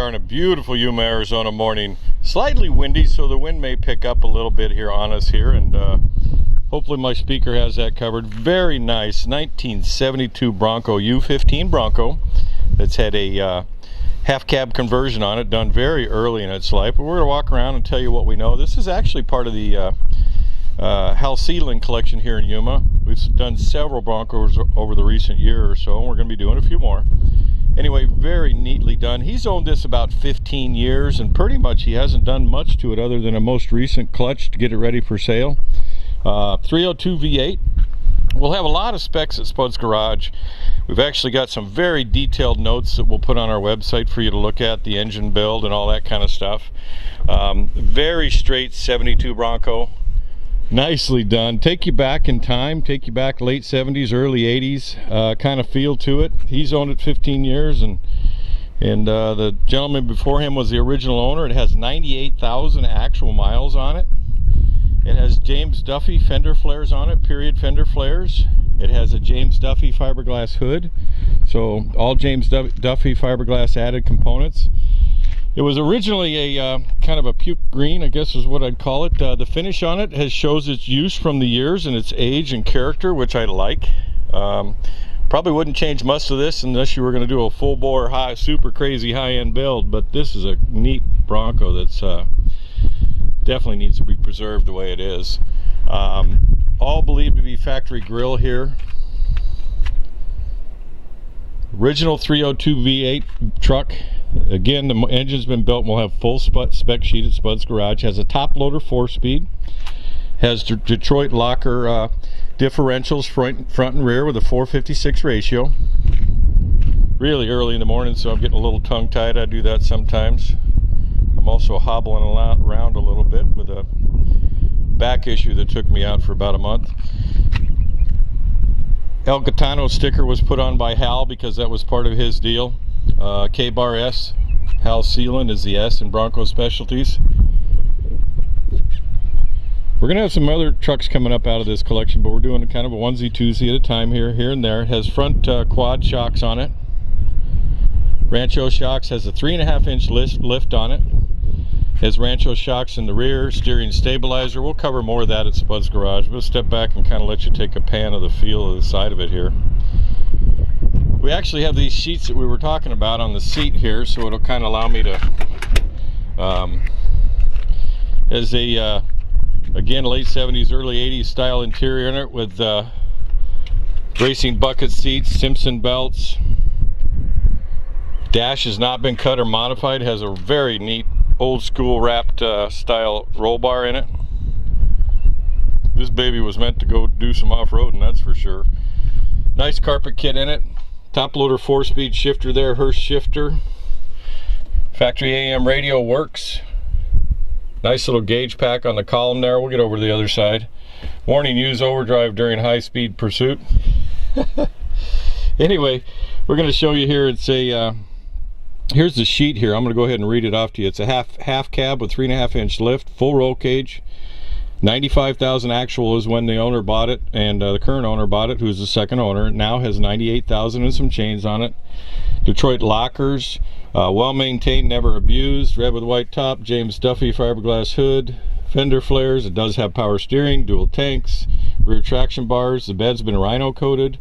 are on a beautiful Yuma, Arizona morning. Slightly windy, so the wind may pick up a little bit here on us here, and hopefully my speaker has that covered. Very nice 1972 Bronco, U15 Bronco, that's had a half cab conversion on it, done very early in its life. But we're going to walk around and tell you what we know. This is actually part of the Sealund collection here in Yuma. We've done several Broncos over the recent year or so, and we're going to be doing a few more. Anyway, very neatly done. He's owned this about 15 years, and pretty much he hasn't done much to it other than a most recent clutch to get it ready for sale. 302 V8. We'll have a lot of specs at Spud's Garage. We've actually got some very detailed notes that we'll put on our website for you to look at, the engine build and all that kind of stuff. Very straight 72 Bronco. Nicely done. Take you back in time, take you back late 70s, early 80s kind of feel to it. He's owned it 15 years, and the gentleman before him was the original owner. It has 98,000 actual miles on it. It has James Duffy fender flares on it, period fender flares. It has a James Duffy fiberglass hood, so all James Duffy fiberglass added components. It was originally a kind of a puke green, I guess is what I'd call it. The finish on it shows its use from the years and its age and character, which I like. Probably wouldn't change much of this unless you were going to do a full bore, super crazy high-end build, but this is a neat Bronco that's definitely needs to be preserved the way it is. All believed to be factory grille here. Original 302 V8 truck. Again, the engine's been built and we'll have full spec sheet at Spud's Garage. Has a top loader 4-speed. Has Detroit locker differentials front and rear with a 4:56 ratio. Really early in the morning, so I'm getting a little tongue-tied. I do that sometimes. I'm also hobbling around a little bit with a back issue that took me out for about a month. El Gitano sticker was put on by Hal because that was part of his deal. K-Bar S, Hal Sealund is the S in Bronco Specialties. We're going to have some other trucks coming up out of this collection, but we're doing kind of a onesie twosie at a time here and there. It has front quad shocks on it. Rancho shocks, has a 3.5-inch lift on it. Has Rancho shocks in the rear, steering stabilizer. We'll cover more of that at Spud's Garage. We'll step back and kind of let you take a pan of the feel of the side of it here. We actually have these sheets that we were talking about on the seat here, so it'll kind of allow me to, as a, again, late 70s, early 80s style interior in it with racing bucket seats, Simpson belts. Dash has not been cut or modified. Has a very neat old school wrapped style roll bar in it. This baby was meant to go do some off-roading, that's for sure. Nice carpet kit in it. Top loader 4-speed shifter there, Hurst shifter. Factory AM radio works. Nice little gauge pack on the column there. We'll get over to the other side. Warning, use overdrive during high-speed pursuit. Anyway, we're going to show you here. It's a here's the sheet here. I'm going to go ahead and read it off to you. It's a half cab with 3.5-inch lift, full roll cage. 95,000 actual is when the owner bought it, and the current owner bought it, who's the second owner. It now has 98,000 and some chains on it. Detroit lockers, well maintained, never abused. Red with white top, James Duffy fiberglass hood, fender flares. It does have power steering, dual tanks, rear traction bars. The bed's been rhino coated.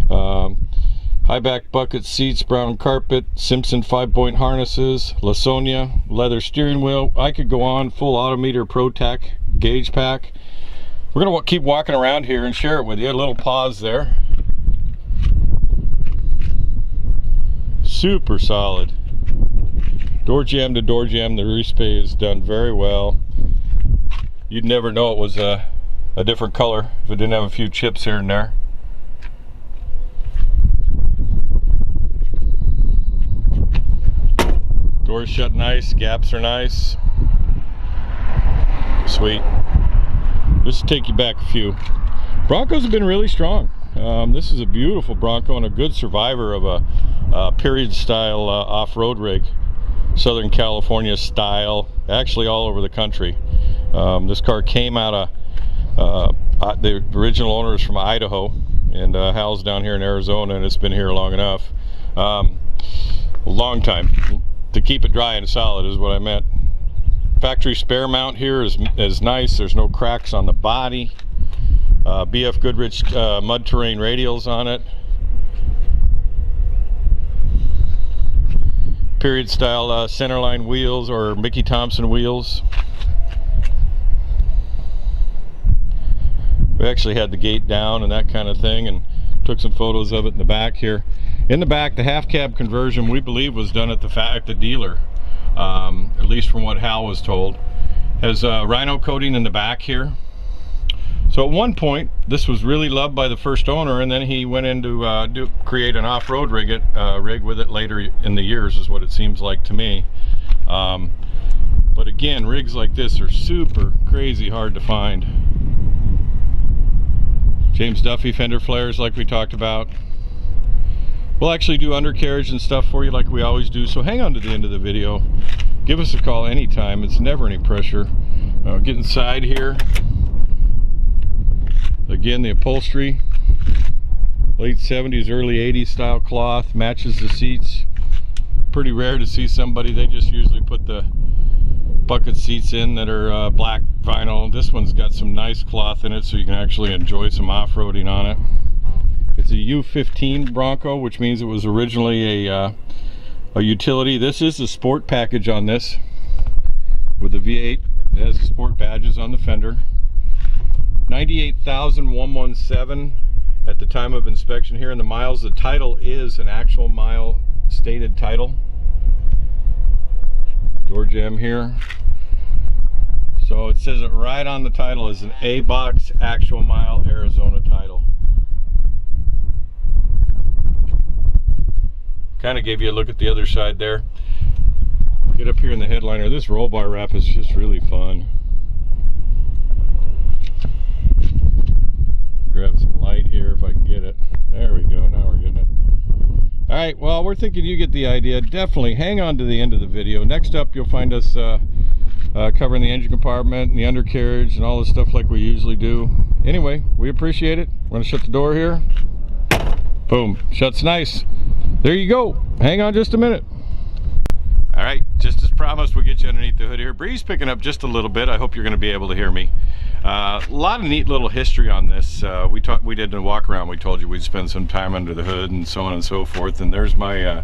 High back bucket seats, brown carpet, Simpson 5-point harnesses, Lasonia leather steering wheel. I could go on. Full Autometer ProTac gauge pack. We're going to keep walking around here and share it with you. A little pause there. Super solid. Door jamb to door jamb. The respay is done very well. You'd never know it was a different color if it didn't have a few chips here and there. Doors shut nice, gaps are nice. Sweet. Just to take you back a few. Broncos have been really strong. This is a beautiful Bronco and a good survivor of a period style off-road rig. Southern California style, actually all over the country. This car came out of, the original owner is from Idaho, and Hal's down here in Arizona, and it's been here long enough. A long time. to keep it dry and solid is what I meant. Factory spare mount here is nice. There's no cracks on the body. BF Goodrich mud terrain radials on it. Period style centerline wheels or Mickey Thompson wheels. We actually had the gate down and that kind of thing, and took some photos of it in the back here. In the back, the half cab conversion we believe was done at the dealer, at least from what Hal was told. Has rhino coating in the back here. So at one point, this was really loved by the first owner, and then he went in to create an off-road rig with it later in the years, is what it seems like to me. But again, rigs like this are super crazy hard to find. James Duffy fender flares like we talked about. We'll actually do undercarriage and stuff for you like we always do, so hang on to the end of the video. Give us a call anytime. It's never any pressure. Get inside here. Again, the upholstery, late 70s, early 80s style cloth, matches the seats. Pretty rare to see somebody, they just usually put the bucket seats in that are black vinyl. This one's got some nice cloth in it, so you can actually enjoy some off-roading on it. It's a U15 Bronco, which means it was originally a utility. This is the sport package on this, with the V8. It has the sport badges on the fender. 98,117 at the time of inspection here, and the miles, the title is an actual mile stated title. Door jamb here. So it says it right on the title is an A-box actual mile Arizona title. Kind of gave you a look at the other side there. Get up here in the headliner. This roll bar wrap is just really fun. Grab some light here if I can get it. There we go, now we're getting it. Alright, well, we're thinking you get the idea. Definitely hang on to the end of the video. Next up, you'll find us covering the engine compartment and the undercarriage and all the stuff like we usually do. Anyway, we appreciate it. We're going to shut the door here. Boom, shuts nice. There you go. Hang on just a minute. All right, just as promised, we'll get you underneath the hood here. Breeze picking up just a little bit. I hope you're going to be able to hear me. A lot of neat little history on this. We did a walk around. We told you we'd spend some time under the hood and so on and so forth. And there's my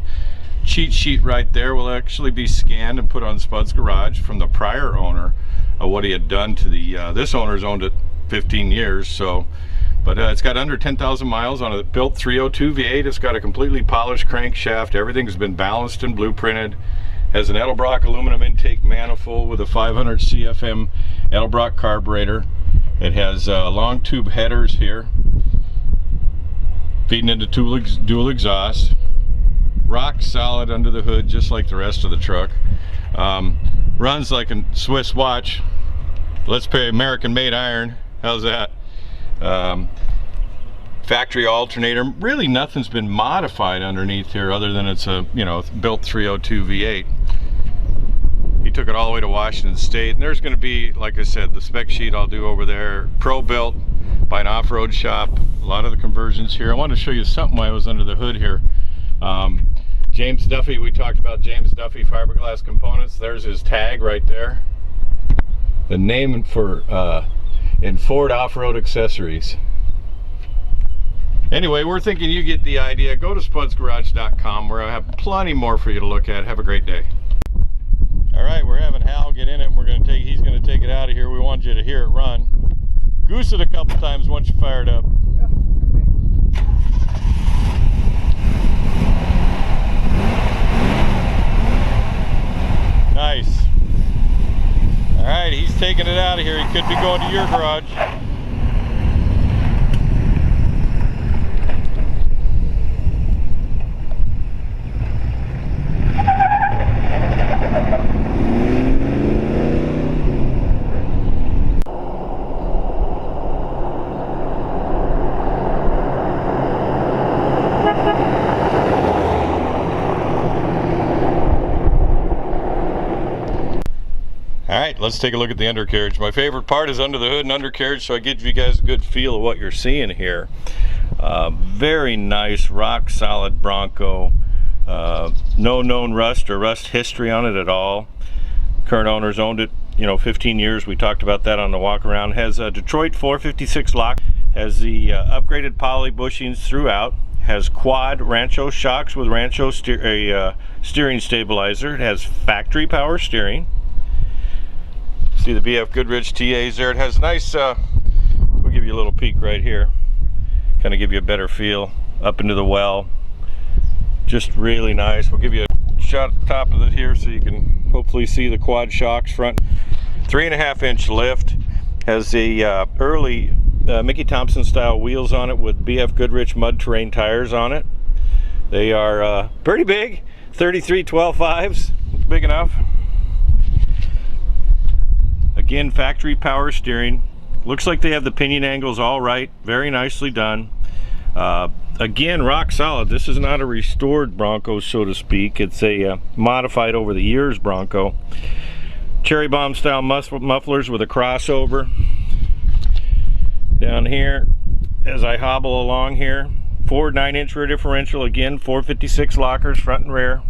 cheat sheet right there. Will actually be scanned and put on Spud's garage from the prior owner of what he had done to the. This owner's owned it 15 years, so. But it's got under 10,000 miles on a built 302 V8. It's got a completely polished crankshaft. Everything's been balanced and blueprinted. Has an Edelbrock aluminum intake manifold with a 500 CFM Edelbrock carburetor. It has long tube headers here, feeding into dual exhaust. Rock solid under the hood, just like the rest of the truck. Runs like a Swiss watch. Let's pay American-made iron. How's that? Factory alternator. Really nothing's been modified underneath here other than it's a, you know, built 302 V8. He took it all the way to Washington State, and there's going to be, like I said, the spec sheet I'll do over there. Pro built by an off-road shop. A lot of the conversions here. I wanted to show you something while I was under the hood here. James Duffy, we talked about James Duffy fiberglass components. There's his tag right there. The name for in Ford off-road accessories. Anyway, we're thinking you get the idea. Go to spudsgarage.com where I have plenty more for you to look at. Have a great day. All right, we're having Hal get in it, and he's going to take it out of here. We want you to hear it run. Goose it a couple times once you fire it up. Nice. All right, he's taking it out of here. He could be going to your garage. Alright, let's take a look at the undercarriage. My favorite part is under the hood and undercarriage, so I give you guys a good feel of what you're seeing here. Very nice, rock solid Bronco. No known rust or rust history on it at all. Current owners owned it, 15 years. We talked about that on the walk around. Has a Detroit 456 lock. Has the upgraded poly bushings throughout. Has quad Rancho shocks with Rancho steering stabilizer. It has factory power steering. See the BF Goodrich TAs there. It has nice, we'll give you a little peek right here. Kind of give you a better feel up into the well. Just really nice. We'll give you a shot at the top of it here so you can hopefully see the quad shocks front. 3.5-inch lift. Has the early Mickey Thompson style wheels on it with BF Goodrich mud terrain tires on it. They are pretty big, 33 12.5s, big enough. Again, factory power steering. Looks like they have the pinion angles all right, very nicely done. Again, rock solid. This is not a restored Bronco, so to speak. It's a modified over the years Bronco. Cherry bomb style mufflers with a crossover. Down here, as I hobble along here, Ford 9-inch rear differential, again 456 lockers front and rear.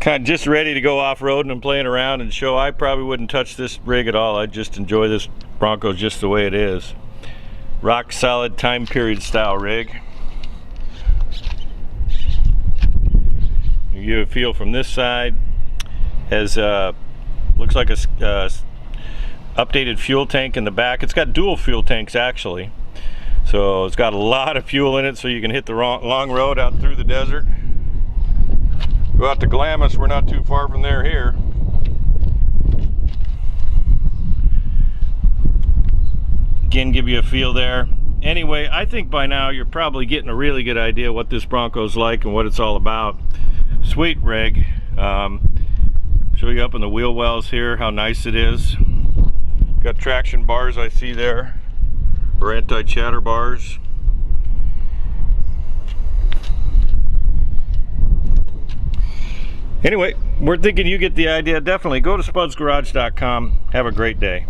Kind of just ready to go off-roading and playing around and show. I probably wouldn't touch this rig at all. I just enjoy this Bronco just the way it is. Rock solid time period style rig. You get a feel from this side. Has looks like a updated fuel tank in the back. It's got dual fuel tanks actually, so it's got a lot of fuel in it, so you can hit the long road out through the desert. Go out to Glamis, we're not too far from there here. Again, give you a feel there. Anyway, I think by now you're probably getting a really good idea what this Bronco's like and what it's all about. Sweet rig. Show you up in the wheel wells here how nice it is. Got traction bars I see there, or anti-chatter bars. Anyway, we're thinking you get the idea. Definitely go to spudsgarage.com. Have a great day.